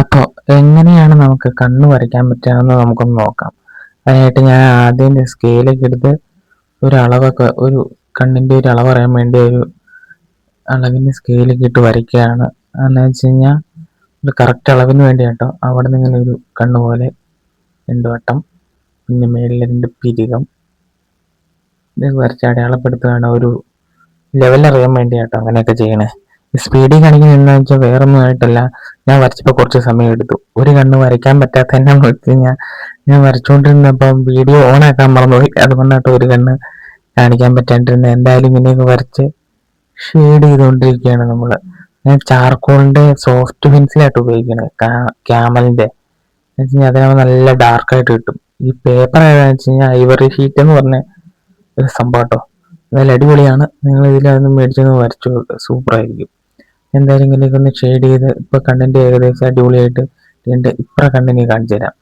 അപ്പോൾ എങ്ങനെയാണ് നമുക്ക് കണ്ണ് വരയ്ക്കാൻ പറ്റുകയെന്ന് നമുക്കൊന്ന് നോക്കാം. അതിനായിട്ട് ഞാൻ ആദ്യം സ്കെയിലൊക്കെ എടുത്ത് ഒരു കണ്ണിൻ്റെ ഒരു അളവ് അറിയാൻ വേണ്ടി ഒരു അളവിന് സ്കെയിലൊക്കെ ഇട്ട് വരയ്ക്കുകയാണ്. എന്ന് വെച്ച് കഴിഞ്ഞാൽ ഒരു കറക്റ്റ് അളവിന് വേണ്ടി കേട്ടോ. അവിടെ നിന്ന് ഇങ്ങനെ ഒരു കണ്ണ് പോലെ 2 വട്ടം, പിന്നെ മേളിൽ 2 പിരികം ഇത് വരച്ച് അടയാളപ്പെടുത്തുകയാണ്. ഒരു ലെവൽ അറിയാൻ വേണ്ടി കേട്ടോ അങ്ങനെയൊക്കെ ചെയ്യണേ. സ്പീഡിൽ കാണിക്കുന്നത് എന്താണെന്ന് വെച്ചാൽ വേറൊന്നും ആയിട്ടല്ല, ഞാൻ വരച്ചപ്പോൾ കുറച്ച് സമയം എടുത്തു. ഒരു കണ്ണ് വരയ്ക്കാൻ പറ്റാത്ത എന്നാന്ന് വെച്ച് കഴിഞ്ഞാൽ ഞാൻ വരച്ചുകൊണ്ടിരുന്നപ്പം വീഡിയോ ഓണാക്കാൻ മറന്നുപോയി. അതുകൊണ്ടാട്ടോ ഒരു കണ്ണ് കാണിക്കാൻ പറ്റാണ്ടിരുന്നത്. എന്തായാലും ഇങ്ങനെയൊക്കെ വരച്ച് ഷെയ്ഡ് ചെയ്തുകൊണ്ടിരിക്കുകയാണ് നമ്മൾ. ഞാൻ ചാർക്കോളിൻ്റെ സോഫ്റ്റ് പെൻസിലായിട്ട് ഉപയോഗിക്കണത്, ക്യാമലിൻ്റെ എന്ന് വെച്ച് കഴിഞ്ഞാൽ അതിനാകുമ്പോൾ നല്ല ഡാർക്കായിട്ട് കിട്ടും. ഈ പേപ്പർ ഏതാണെന്ന് വെച്ച് കഴിഞ്ഞാൽ ഐവറി ഷീറ്റ് എന്ന് പറഞ്ഞ ഒരു സംഭവം കേട്ടോ. നല്ല അടിപൊളിയാണ്. നിങ്ങൾ ഇതിലൊന്ന് മേടിച്ചൊന്ന് വരച്ചു നോക്കുക, സൂപ്പറായിരിക്കും. എന്തായാലും ഇങ്ങനെയൊക്കെ ഒന്ന് ഷെയ്ഡ് ചെയ്ത് ഇപ്പോൾ കണ്ണിൻ്റെ ഏകദേശം അടിപൊളിയായിട്ട് ഇപ്പുറം കണ്ണിനെ കാണിച്ചു തരാം.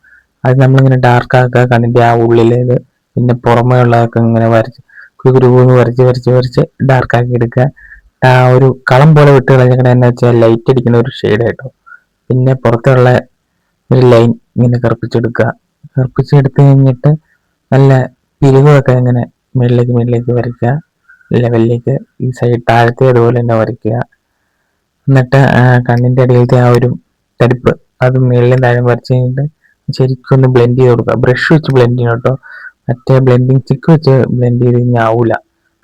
അത് നമ്മളിങ്ങനെ ഡാർക്ക് ആക്കുക, കണ്ണിൻ്റെ ആ ഉള്ളിലേത്, പിന്നെ പുറമേ ഉള്ളതൊക്കെ ഇങ്ങനെ വരച്ച് കുരുകുരുന്ന് വരച്ച് ഡാർക്കാക്കി എടുക്കുക. ആ ഒരു കളം പോലെ വിട്ട് കളഞ്ഞിട്ട് എന്ന് വെച്ചാൽ ലൈറ്റ് അടിക്കുന്ന ഒരു ഷെയ്ഡ് കേട്ടോ. പിന്നെ പുറത്തുള്ള ഒരു ലൈൻ ഇങ്ങനെ കറുപ്പിച്ചെടുത്ത് കഴിഞ്ഞിട്ട് നല്ല പിരിവൊക്കെ ഇങ്ങനെ മേളിലേക്ക് വരയ്ക്കുക. ലെവലിലേക്ക് ഈ സൈഡ് താഴത്തെ അതുപോലെ തന്നെ വരയ്ക്കുക. എന്നിട്ട് കണ്ണിൻ്റെ അടിയിലത്തെ ആ ഒരു തടിപ്പ് അത് മേളിലും താഴെ വരച്ച് കഴിഞ്ഞിട്ട് ശരിക്കും ഒന്ന് ബ്ലെൻഡ് ചെയ്ത് കൊടുക്കുക. ബ്രഷ് വെച്ച് ബ്ലെൻഡ് ചെയ്യണം കേട്ടോ. മറ്റേ ബ്ലെൻഡിങ് സ്റ്റിക്ക് വെച്ച് ബ്ലെൻഡ് ചെയ്ത് കഴിഞ്ഞാൽ ആവില്ല,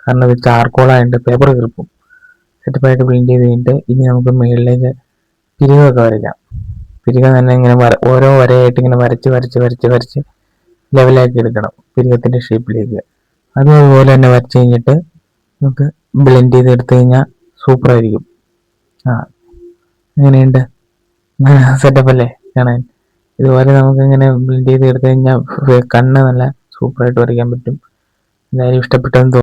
കാരണം അത് ചാർക്കോളായിട്ട് പേപ്പർ കീർക്കും. സെറ്റപ്പായിട്ട് ബ്ലെൻഡ് ചെയ്ത് കഴിഞ്ഞിട്ട് ഇനി നമുക്ക് മേളിലേക്ക് പിരിവൊക്കെ വരയ്ക്കാം. പിരികം തന്നെ ഇങ്ങനെ ഓരോ വരയായിട്ട് ഇങ്ങനെ വരച്ച് ലെവലാക്കി എടുക്കണം പിരികത്തിൻ്റെ ഷേപ്പിലേക്ക്. അതുപോലെ തന്നെ വരച്ച് കഴിഞ്ഞിട്ട് നമുക്ക് ബ്ലെൻഡ് ചെയ്ത് എടുത്തു കഴിഞ്ഞാൽ സൂപ്പറായിരിക്കും. എങ്ങനെയുണ്ട്? സെറ്റപ്പ് അല്ലേ കാണാൻ? ഇതുപോലെ നമുക്ക് ഇങ്ങനെ ബ്ലെൻഡ് ചെയ്ത് എടുത്തു കഴിഞ്ഞാൽ കണ്ണ് നല്ല സൂപ്പറായിട്ട് വരയ്ക്കാൻ പറ്റും. എന്തായാലും ഇഷ്ടപ്പെട്ടെന്ന് തോന്നുന്നു.